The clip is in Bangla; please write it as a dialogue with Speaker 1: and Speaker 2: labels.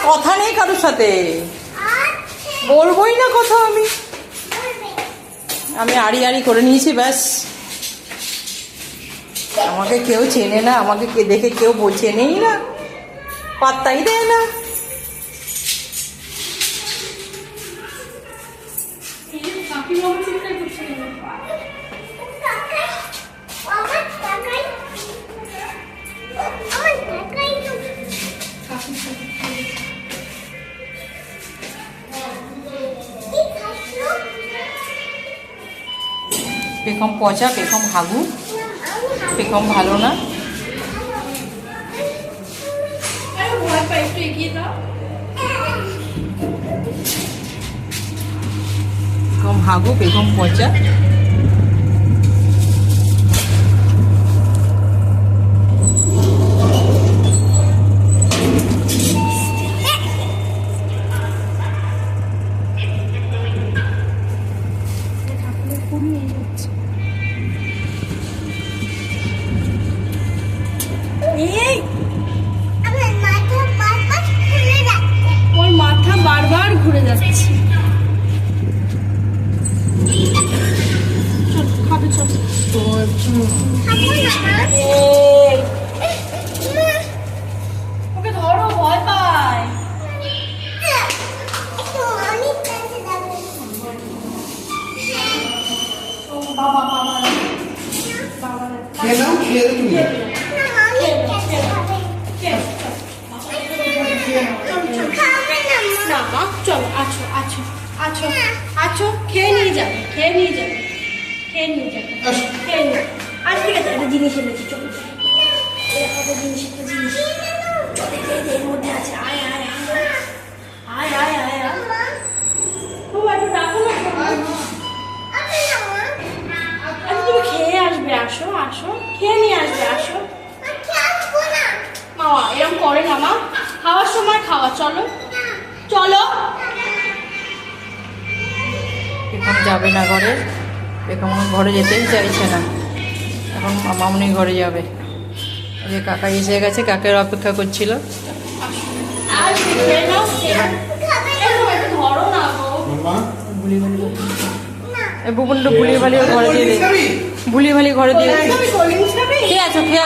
Speaker 1: কথা নেই কারোর সাথে, বলবোই না কথা। আমি আড়ি আড়ি করে নিয়েছি, ব্যাস। আমাকে কেউ চেনে না, আমাকে দেখে কেউ চেনেই না, পাত্তাই দেয় না। পেখম পচা, পেখম হাগু, পেখম ভালো না। পেখম হাগু, পেখম পচা।
Speaker 2: ওর মাথা বারবার ঘুরে যাচ্ছে। খাবে চল। ওকে ধরো, ভয় পায়। বাবা বাবা
Speaker 3: খেয়ে নাও, খেয়ে তুমি।
Speaker 2: না মা, চলো, আছো আছো আছো আছো, খেয়ে নিয়ে যাবে, খেয়ে নিয়ে যাবে, খেয়ে নিয়ে যাবে, খেয়ে নিয়ে। আজ ঠিক আছে, একটা জিনিস এনেছি, চলো। একটা জিনিস, একটা জিনিস চলে, এর মধ্যে আছে। আয় আয় আয় আয় আয় আয়। ও একটু ডাকো না। আচ্ছা তুমি খেয়ে আসবে, আসো আসো, খেয়ে নিয়ে আসবে, আসো। মামা এরকম করে না মা, খাওয়ার সময় খাওয়া। চলো চলো।
Speaker 1: পেখম যাবে না ঘরে, পেখম ঘরে যেতেই চাইছে না। এখন মামনি ঘরে যাবে। যে কাকা এসে গেছে, কাকের অপেক্ষা করছিল। বুবনটা বুলিয়ে ভালিয়ে ঘরে দিয়ে দে, বুলিয়ে ভালিয়ে ঘরে দিয়ে। খেয়ে আছো, খেয়ে